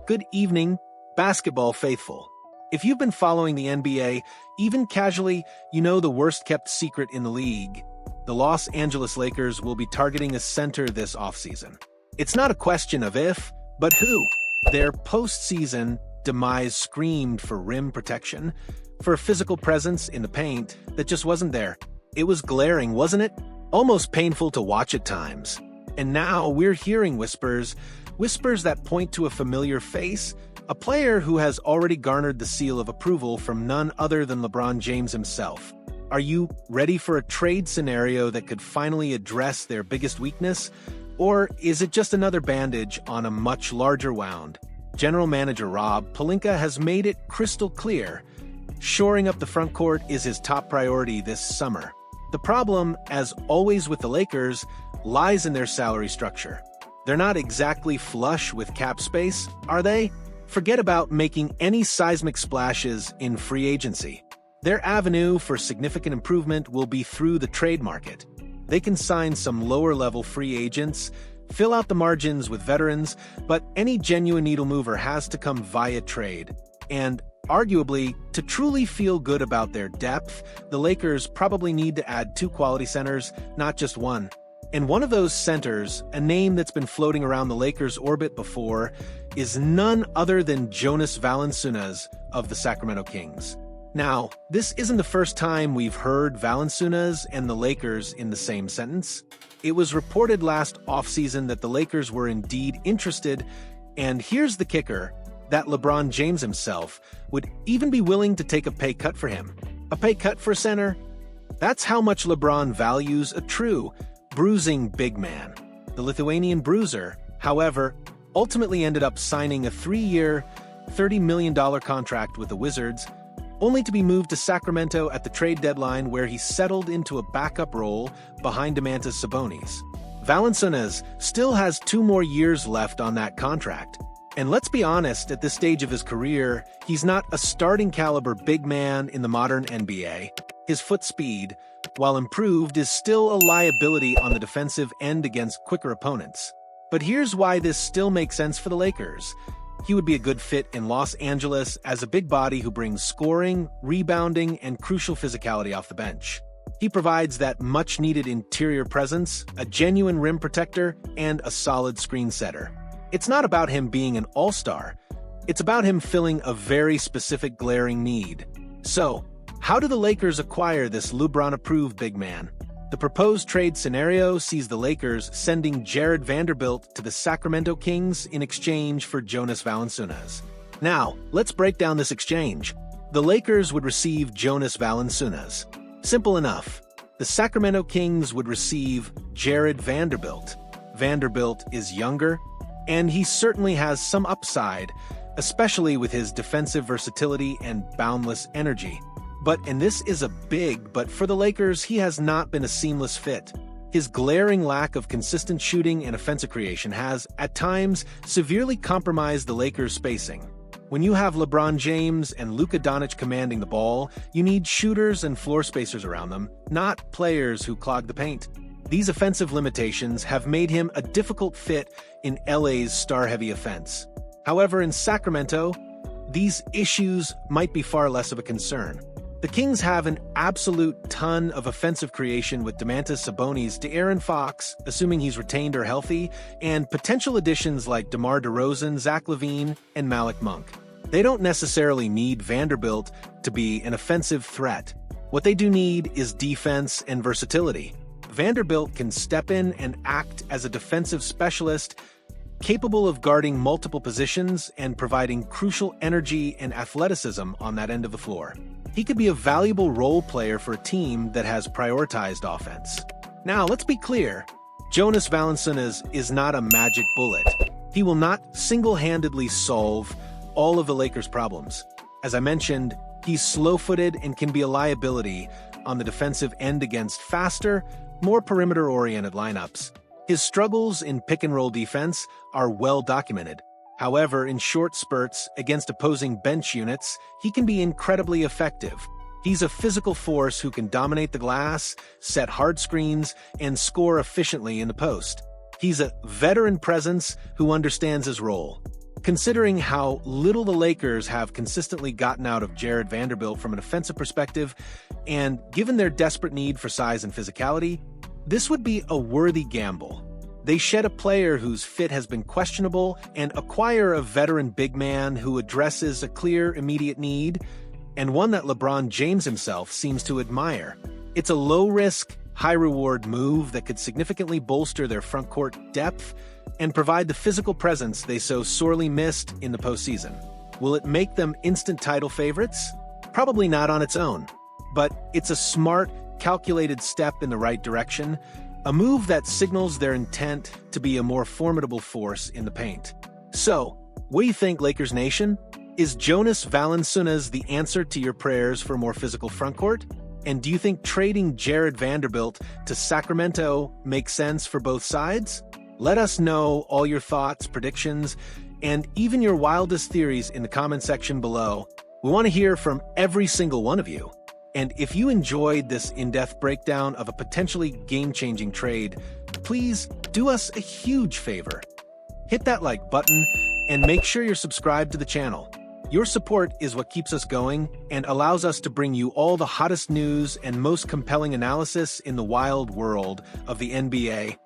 Good evening, basketball faithful. If you've been following the NBA, even casually, you know the worst-kept secret in the league. The Los Angeles Lakers will be targeting a center this offseason. It's not a question of if, but who. Their postseason demise screamed for rim protection, for a physical presence in the paint that just wasn't there. It was glaring, wasn't it? Almost painful to watch at times. And now we're hearing whispers that point to a familiar face, a player who has already garnered the seal of approval from none other than LeBron James himself. Are you ready for a trade scenario that could finally address their biggest weakness? Or is it just another bandage on a much larger wound? General Manager Rob Pelinka has made it crystal clear. Shoring up the front court is his top priority this summer. The problem, as always with the Lakers, lies in their salary structure. They're not exactly flush with cap space, are they? Forget about making any seismic splashes in free agency. Their avenue for significant improvement will be through the trade market. They can sign some lower-level free agents, fill out the margins with veterans, but any genuine needle mover has to come via trade. And arguably, to truly feel good about their depth, the Lakers probably need to add 2 quality centers, not just one. And one of those centers, a name that's been floating around the Lakers' orbit before, is none other than Jonas Valanciunas of the Sacramento Kings. Now, this isn't the first time we've heard Valanciunas and the Lakers in the same sentence. It was reported last offseason that the Lakers were indeed interested, and here's the kicker, that LeBron James himself would even be willing to take a pay cut for him. A pay cut for a center? That's how much LeBron values a true, bruising big man. The Lithuanian bruiser, however, ultimately ended up signing a 3-year, $30 million contract with the Wizards, only to be moved to Sacramento at the trade deadline where he settled into a backup role behind Domantas Sabonis. Valanciunas still has 2 more years left on that contract. And let's be honest, at this stage of his career, he's not a starting caliber big man in the modern NBA. His foot speed, while improved, is still a liability on the defensive end against quicker opponents. But here's why this still makes sense for the Lakers. He would be a good fit in Los Angeles as a big body who brings scoring, rebounding, and crucial physicality off the bench. He provides that much-needed interior presence, a genuine rim protector, and a solid screen setter. It's not about him being an all-star. It's about him filling a very specific glaring need. So, how do the Lakers acquire this LeBron-approved big man? The proposed trade scenario sees the Lakers sending Jarred Vanderbilt to the Sacramento Kings in exchange for Jonas Valanciunas. Now, let's break down this exchange. The Lakers would receive Jonas Valanciunas. Simple enough. The Sacramento Kings would receive Jarred Vanderbilt. Vanderbilt is younger, and he certainly has some upside, especially with his defensive versatility and boundless energy. And this is a big, but for the Lakers, he has not been a seamless fit. His glaring lack of consistent shooting and offensive creation has, at times, severely compromised the Lakers' spacing. When you have LeBron James and Luka Doncic commanding the ball, you need shooters and floor spacers around them, not players who clog the paint. These offensive limitations have made him a difficult fit in LA's star-heavy offense. However, in Sacramento, these issues might be far less of a concern. The Kings have an absolute ton of offensive creation with Domantas Sabonis, De'Aaron Fox, assuming he's retained or healthy, and potential additions like DeMar DeRozan, Zach LaVine, and Malik Monk. They don't necessarily need Vanderbilt to be an offensive threat. What they do need is defense and versatility. Vanderbilt can step in and act as a defensive specialist, capable of guarding multiple positions and providing crucial energy and athleticism on that end of the floor. He could be a valuable role player for a team that has prioritized offense. Now, let's be clear. Jonas Valanciunas is not a magic bullet. He will not single-handedly solve all of the Lakers' problems. As I mentioned, he's slow-footed and can be a liability on the defensive end against faster, more perimeter-oriented lineups. His struggles in pick-and-roll defense are well documented. However, in short spurts against opposing bench units, he can be incredibly effective. He's a physical force who can dominate the glass, set hard screens, and score efficiently in the post. He's a veteran presence who understands his role. Considering how little the Lakers have consistently gotten out of Jarred Vanderbilt from an offensive perspective, and given their desperate need for size and physicality, this would be a worthy gamble. They shed a player whose fit has been questionable and acquire a veteran big man who addresses a clear, immediate need, and one that LeBron James himself seems to admire. It's a low-risk, high-reward move that could significantly bolster their frontcourt depth and provide the physical presence they so sorely missed in the postseason. Will it make them instant title favorites? Probably not on its own, but it's a smart, calculated step in the right direction, a move that signals their intent to be a more formidable force in the paint. So, what do you think, Lakers Nation? Is Jonas Valanciunas the answer to your prayers for more physical frontcourt? And do you think trading Jarred Vanderbilt to Sacramento makes sense for both sides? Let us know all your thoughts, predictions, and even your wildest theories in the comment section below. We want to hear from every single one of you. And if you enjoyed this in-depth breakdown of a potentially game-changing trade, please do us a huge favor. Hit that like button and make sure you're subscribed to the channel. Your support is what keeps us going and allows us to bring you all the hottest news and most compelling analysis in the wild world of the NBA.